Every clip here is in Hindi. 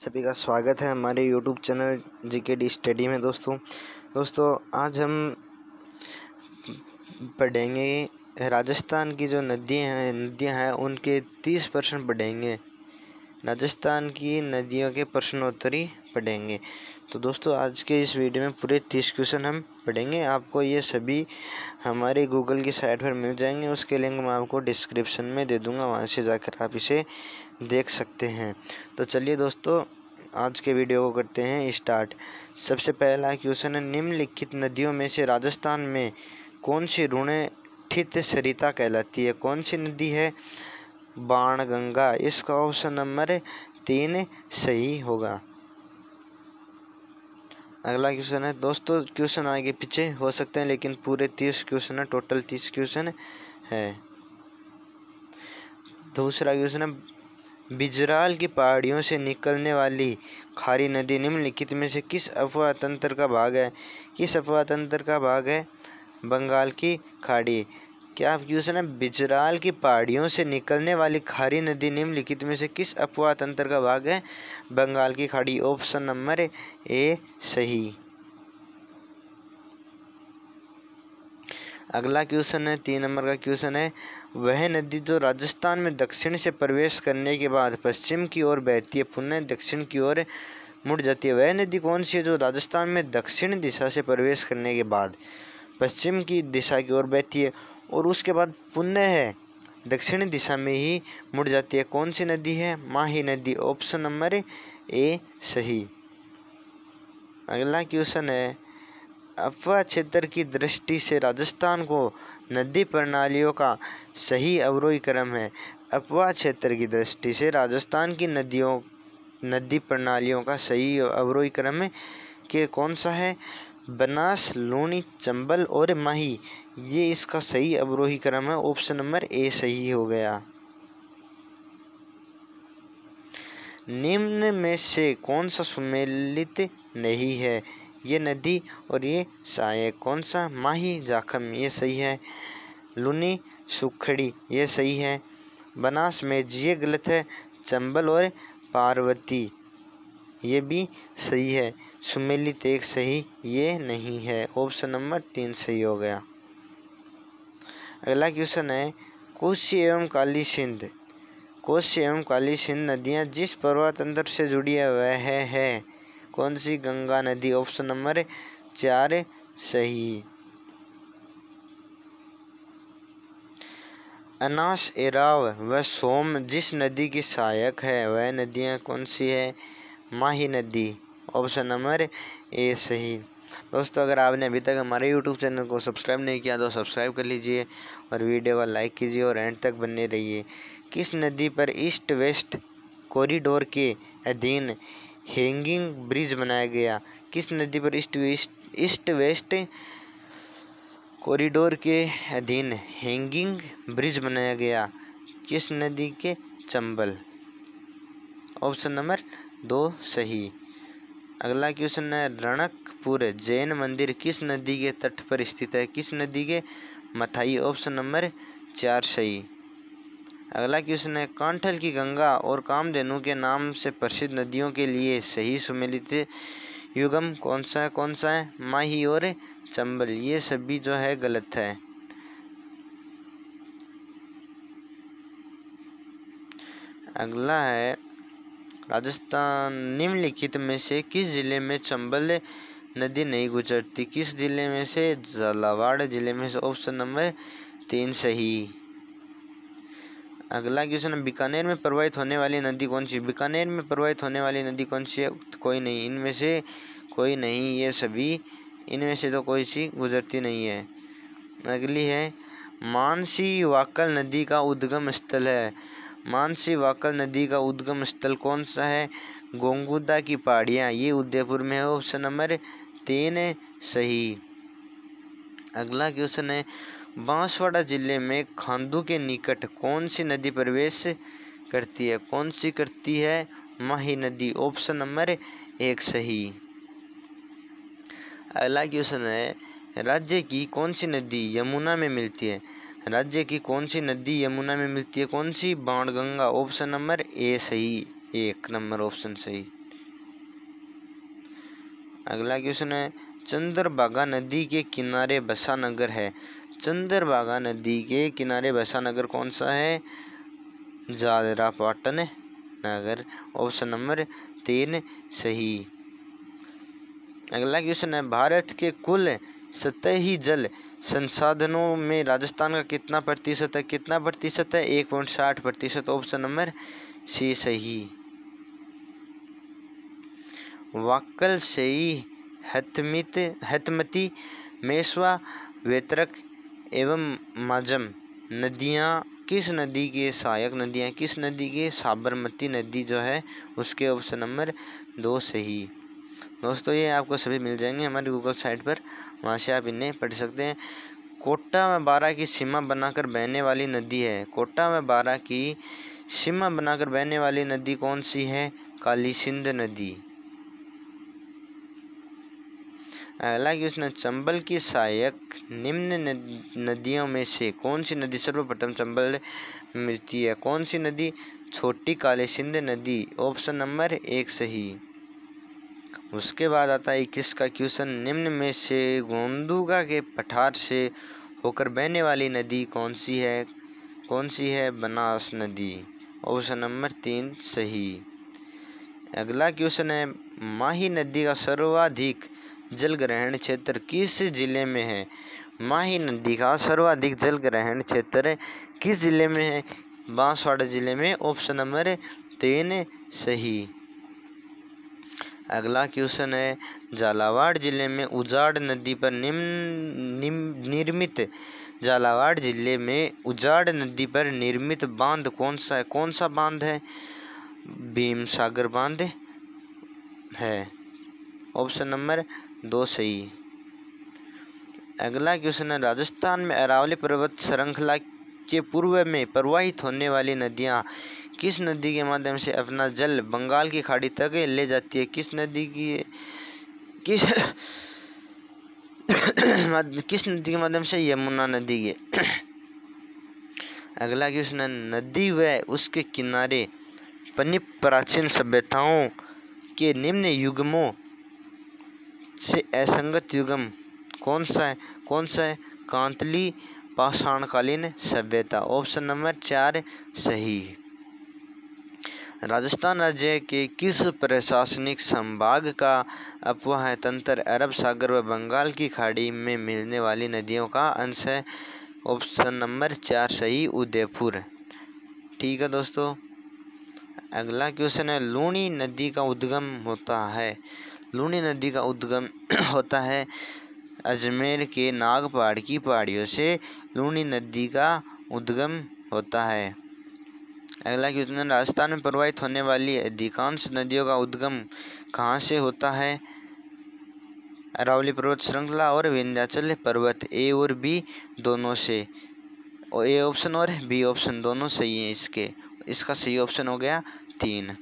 सभी का स्वागत है हमारे YouTube चैनल जीके स्टडी में। दोस्तों आज हम पढ़ेंगे राजस्थान की जो नदियां हैं उनके 30% पढ़ेंगे। राजस्थान की नदियों के प्रश्नोत्तरी पढ़ेंगे। तो दोस्तों आज के इस वीडियो में पूरे 30 क्वेश्चन हम पढ़ेंगे। आपको ये सभी हमारे गूगल की साइट पर मिल जाएंगे। उसके लिंक मैं आपको डिस्क्रिप्शन में दे दूंगा, वहाँ से जाकर आप इसे देख सकते हैं। तो चलिए दोस्तों आज के वीडियो को करते हैं स्टार्ट। सबसे पहला क्वेश्चन है, निम्नलिखित नदियों में से राजस्थान में कौन सी ऋणठित सरिता कहलाती है? कौन सी नदी है? बाणगंगा। इसका ऑप्शन नंबर 3 सही होगा। अगला क्वेश्चन है दोस्तों, क्वेश्चन आगे पीछे हो सकते हैं लेकिन पूरे 30 क्वेश्चन है, टोटल 30 क्वेश्चन है। दूसरा क्वेश्चन है, बिजराल की पहाड़ियों से निकलने वाली खारी नदी निम्नलिखित में से किस अपवाह तंत्र का भाग है? किस अपवाह तंत्र का भाग है? बंगाल की खाड़ी। क्या क्वेश्चन है, बिजराल की पहाड़ियों से निकलने वाली खारी नदी निम्नलिखित में से किस अपवाह तंत्र का भाग है? बंगाल की खाड़ी। ऑप्शन नंबर ए सही। अगला क्वेश्चन है 3 नंबर का क्वेश्चन है, वह नदी जो राजस्थान में दक्षिण से प्रवेश करने के बाद पश्चिम की ओर बहती है पुनः दक्षिण की ओर मुड़ जाती है, वह नदी कौन सी है जो राजस्थान में दक्षिण दिशा से प्रवेश करने के बाद पश्चिम की दिशा की ओर बहती है और उसके बाद पुनः दक्षिण दिशा में ही मुड़ जाती है? कौन सी नदी है? माही नदी। ऑप्शन नंबर ए सही। अगला क्वेश्चन है, अपवाह क्षेत्र की दृष्टि से राजस्थान को नदी प्रणालियों का सही अवरोही क्रम है। अपवाह क्षेत्र की दृष्टि से राजस्थान की नदी प्रणालियों का सही अवरोही क्रम के कौन सा है? बनास, लूनी, चंबल और माही। ये इसका सही अवरोही क्रम है। ऑप्शन नंबर ए सही हो गया। निम्न में से कौन सा सुमेलित नहीं है? ये नदी और ये सहायक। कौन सा? माही, जाखम, ये सही है। लूनी, सुखड़ी, ये सही है। बनास में ये गलत है। चंबल और पार्वती, ये भी सही है। सुमेलित एक सही, ये नहीं है। ऑप्शन नंबर 3 सही हो गया। अगला क्वेश्चन है, कोसी एवं काली सिंध। कोसी एवं काली सिंध नदियां जिस पर्वत तंत्र से जुड़ी है वह है कौन सी? गंगा नदी। ऑप्शन नंबर 4 सही। अनास, एराव व सोम जिस नदी की सहायक है वह नदियां कौन सी है? माही नदी। ऑप्शन नंबर ए सही। दोस्तों अगर आपने अभी तक हमारे YouTube चैनल को सब्सक्राइब नहीं किया तो सब्सक्राइब कर लीजिए और वीडियो को लाइक कीजिए और एंड तक बने रहिए। किस नदी पर ईस्ट वेस्ट कॉरिडोर के अधीन हैंगिंग ब्रिज बनाया गया? किस नदी पर ईस्ट वेस्ट कॉरिडोर के अधीन हैंगिंग ब्रिज बनाया गया? किस नदी के? चंबल। ऑप्शन नंबर 2 सही। अगला क्वेश्चन है, रणकपुर जैन मंदिर किस नदी के तट पर स्थित है? किस नदी के? मथाई। ऑप्शन नंबर 4 सही। अगला क्वेश्चन है, कांठल की गंगा और कामधेनु के नाम से प्रसिद्ध नदियों के लिए सही सुमेलित युगम कौन सा है? कौन सा है? माही और चंबल। ये सभी जो है गलत है। अगला है, राजस्थान निम्नलिखित में से किस जिले में चंबल नदी नहीं गुजरती? किस जिले में से? झालावाड़ जिले में से। ऑप्शन नंबर 3 सही। अगला क्वेश्चन है, बीकानेर में प्रवाहित होने वाली नदी कौन सी? बीकानेर में प्रवाहित होने वाली नदी कौन सी है? कोई नहीं। इनमें से कोई नहीं, ये सभी इनमें से तो कोई सी गुजरती नहीं है। अगली है, मानसी वाकल नदी का उद्गम स्थल है। मानसी वाकल नदी का उद्गम स्थल कौन सा है? गोंगुदा की पहाड़ियां, ये उदयपुर में है। ऑप्शन नंबर 3 सही। अगला क्वेश्चन है, बांसवाड़ा जिले में खांदू के निकट कौन सी नदी प्रवेश करती है? कौन सी करती है? माही नदी। ऑप्शन नंबर 1 सही। अगला क्वेश्चन है, राज्य की कौन सी नदी यमुना में मिलती है? राज्य की कौन सी नदी यमुना में मिलती है? कौन सी? बाणगंगा। ऑप्शन नंबर ए सही। 1 नंबर ऑप्शन सही। अगला क्वेश्चन है, चंद्रभागा नदी के किनारे बसा नगर है। चंद्रभागा नदी के किनारे बसा नगर कौन सा है? झालरापाटन नगर। ऑप्शन नंबर 3 सही। अगला क्वेश्चन है, भारत के कुल सतही जल संसाधनों में राजस्थान का कितना प्रतिशत है? कितना प्रतिशत है? 1.60%। ऑप्शन नंबर सी सही। वाक्कल सेई हथमती मेसवा वेतरक एवं माजम नदियाँ किस नदी के सहायक नदियाँ? किस नदी के? साबरमती नदी जो है उसके। ऑप्शन नंबर 2 सही। दोस्तों ये आपको सभी मिल जाएंगे हमारी गूगल साइट पर, वहाँ से आप इन्हें पढ़ सकते हैं। कोटा में 12 की सीमा बनाकर बहने वाली नदी है। कोटा में 12 की सीमा बनाकर बहने वाली नदी कौन सी है? काली सिंध नदी। अगला क्वेश्चन है, चंबल की सहायक निम्न नदियों में से कौन सी नदी सर्वप्रथम चंबल में मिलती है? कौन सी नदी? छोटी काली सिंध नदी। ऑप्शन नंबर 1 सही। उसके बाद आता है 21 का क्वेश्चन, निम्न में से गोंदुका के पठार से होकर बहने वाली नदी कौन सी है? कौन सी है? बनास नदी। ऑप्शन नंबर 3 सही। अगला क्वेश्चन है, माही नदी का सर्वाधिक जल ग्रहण क्षेत्र किस जिले में है? माही नदी का सर्वाधिक जल ग्रहण क्षेत्र किस जिले में है? बांसवाड़ा जिले में। ऑप्शन नंबर 3 सही। अगला क्वेश्चन है, झालावाड़ जिले में उजाड़ नदी पर निर्मित झालावाड़ जिले में उजाड़ नदी पर निर्मित बांध कौन सा है? कौन सा बांध है? भीमसागर बांध है। ऑप्शन नंबर 2 सही। अगला क्वेश्चन है, राजस्थान में अरावली पर्वत श्रृंखला के पूर्व में प्रवाहित होने वाली नदियाँ किस नदी के माध्यम से अपना जल बंगाल की खाड़ी तक ले जाती है? किस नदी की किस किस नदी के माध्यम से? यमुना नदी के। अगला क्वेश्चन है, नदी व उसके किनारे बनी प्राचीन सभ्यताओं के निम्न युगमों से असंगत युगम कौन सा है? कौन सा है? कांतली पाषाणकालीन सभ्यता। ऑप्शन नंबर 4 सही। राजस्थान राज्य के किस प्रशासनिक संभाग का अपवाह तंत्र अरब सागर व बंगाल की खाड़ी में मिलने वाली नदियों का अंश है? ऑप्शन नंबर 4 सही, उदयपुर। ठीक है दोस्तों, अगला क्वेश्चन है, लूनी नदी का उद्गम होता है। लूनी नदी का उद्गम होता है अजमेर के नाग पहाड़ की पहाड़ियों से लूनी नदी का उद्गम होता है। अगला क्वेश्चन, राजस्थान में प्रवाहित होने वाली अधिकांश नदियों का उद्गम कहाँ से होता है? अरावली पर्वत श्रृंखला और विंध्याचल पर्वत। ए और बी दोनों से। और ए ऑप्शन और बी ऑप्शन दोनों सही है इसका सही ऑप्शन हो गया 3।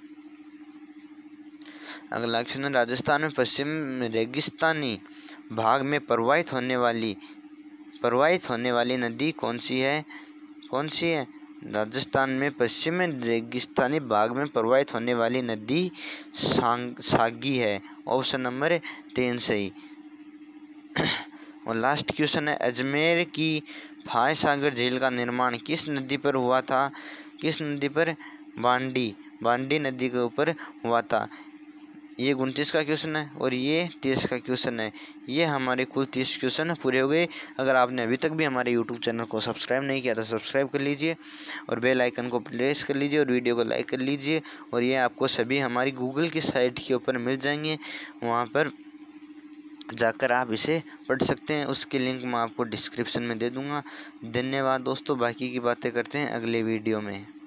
अगला क्वेश्चन, राजस्थान में पश्चिम रेगिस्तानी भाग में प्रवाहित होने वाली नदी कौन सी है? कौन सी है? राजस्थान में पश्चिम रेगिस्तानी भाग में प्रवाहित होने वाली नदी सागी है। ऑप्शन नंबर 3 सही। और लास्ट क्वेश्चन है, अजमेर की फाय सागर झील का निर्माण किस नदी पर हुआ था? किस नदी पर? बांडी नदी के ऊपर हुआ था। ये 29 का क्वेश्चन है और ये 30 का क्वेश्चन है। ये हमारे कुल 30 क्वेश्चन पूरे हो गए। अगर आपने अभी तक भी हमारे YouTube चैनल को सब्सक्राइब नहीं किया तो सब्सक्राइब कर लीजिए और बेल आइकन को प्रेस कर लीजिए और वीडियो को लाइक कर लीजिए। और ये आपको सभी हमारी गूगल की साइट के ऊपर मिल जाएंगे, वहाँ पर जाकर आप इसे पढ़ सकते हैं। उसके लिंक मैं आपको डिस्क्रिप्शन में दे दूँगा। धन्यवाद दोस्तों, बाकी की बातें करते हैं अगले वीडियो में।